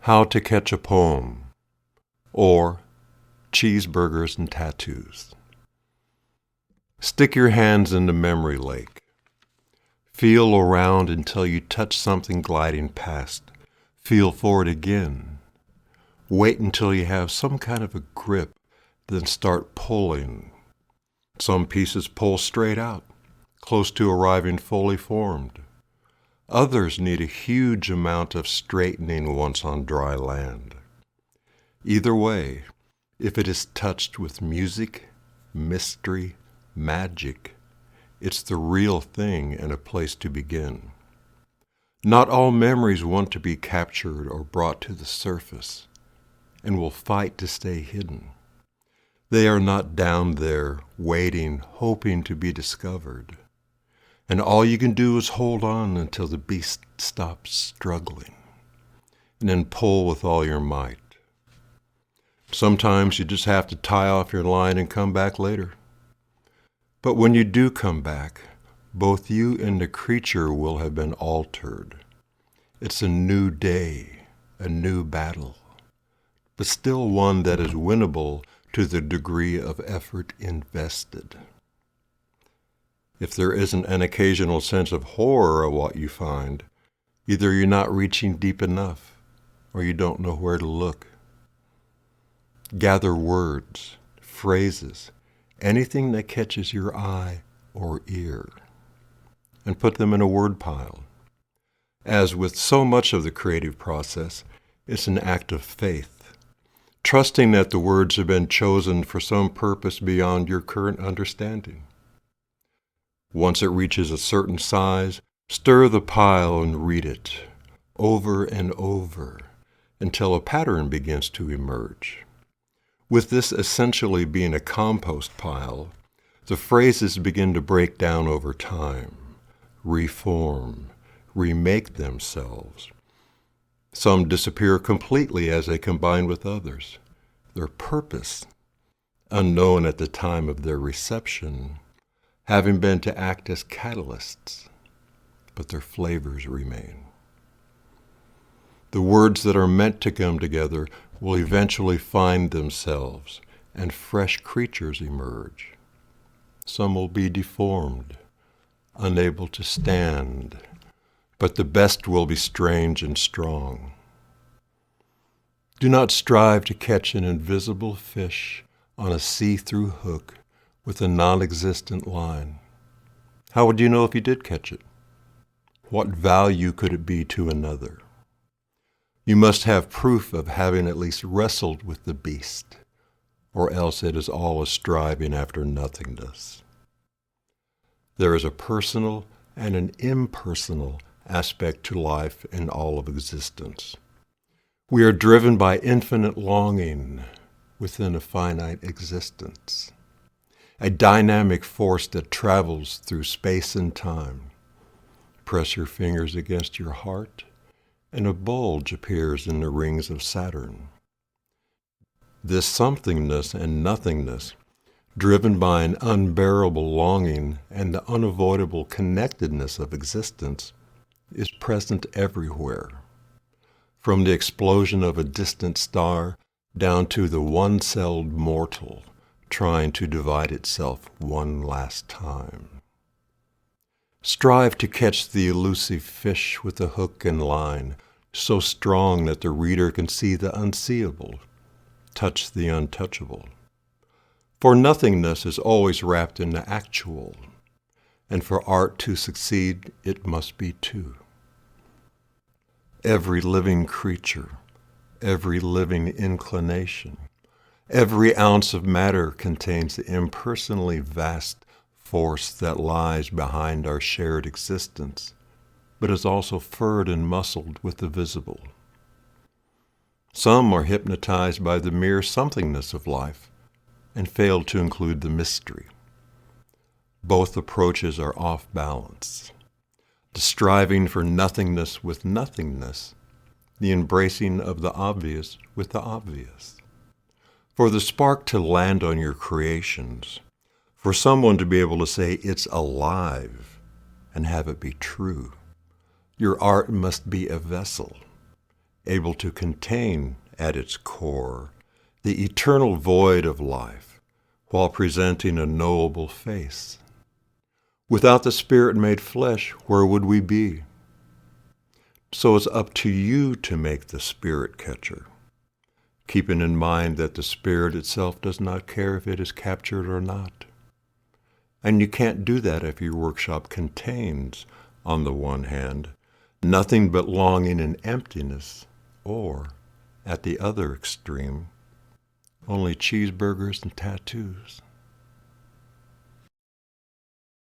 How to Catch a Poem, or Cheeseburgers and Tattoos. Stick your hands in the memory lake. Feel around until you touch something gliding past. Feel for it again. Wait until you have some kind of a grip, then start pulling. Some pieces pull straight out, close to arriving fully formed. Others need a huge amount of straightening once on dry land. Either way, if it is touched with music, mystery, magic, it's the real thing and a place to begin. Not all memories want to be captured or brought to the surface, and will fight to stay hidden. They are not down there, waiting, hoping to be discovered. And all you can do is hold on until the beast stops struggling, and then pull with all your might. Sometimes you just have to tie off your line and come back later. But when you do come back, both you and the creature will have been altered. It's a new day, a new battle, but still one that is winnable to the degree of effort invested. If there isn't an occasional sense of horror of what you find, either you're not reaching deep enough or you don't know where to look. Gather words, phrases, anything that catches your eye or ear, and put them in a word pile. As with so much of the creative process, it's an act of faith, trusting that the words have been chosen for some purpose beyond your current understanding. Once it reaches a certain size, stir the pile and read it over and over until a pattern begins to emerge. With this essentially being a compost pile, the phrases begin to break down over time, reform, remake themselves. Some disappear completely as they combine with others. Their purpose, unknown at the time of their reception, having been to act as catalysts, but their flavors remain. The words that are meant to come together will eventually find themselves, and fresh creatures emerge. Some will be deformed, unable to stand, but the best will be strange and strong. Do not strive to catch an invisible fish on a see-through hook with a non-existent line. How would you know if you did catch it? What value could it be to another? You must have proof of having at least wrestled with the beast, or else it is all a striving after nothingness. There is a personal and an impersonal aspect to life and all of existence. We are driven by infinite longing within a finite existence, a dynamic force that travels through space and time. Press your fingers against your heart, and a bulge appears in the rings of Saturn. This somethingness and nothingness, driven by an unbearable longing and the unavoidable connectedness of existence, is present everywhere, from the explosion of a distant star down to the one-celled mortal trying to divide itself one last time. Strive to catch the elusive fish with a hook and line, so strong that the reader can see the unseeable, touch the untouchable. For nothingness is always wrapped in the actual, and for art to succeed, it must be two. Every living creature, every living inclination, every ounce of matter contains the impersonally vast force that lies behind our shared existence, but is also furred and muscled with the visible. Some are hypnotized by the mere somethingness of life and fail to include the mystery. Both approaches are off balance. The striving for nothingness with nothingness, the embracing of the obvious with the obvious. For the spark to land on your creations, for someone to be able to say it's alive and have it be true, your art must be a vessel, able to contain at its core the eternal void of life while presenting a knowable face. Without the Spirit made flesh, where would we be? So it's up to you to make the Spirit catcher, keeping in mind that the Spirit itself does not care if it is captured or not. And you can't do that if your workshop contains, on the one hand, nothing but longing and emptiness, or, at the other extreme, only cheeseburgers and tattoos.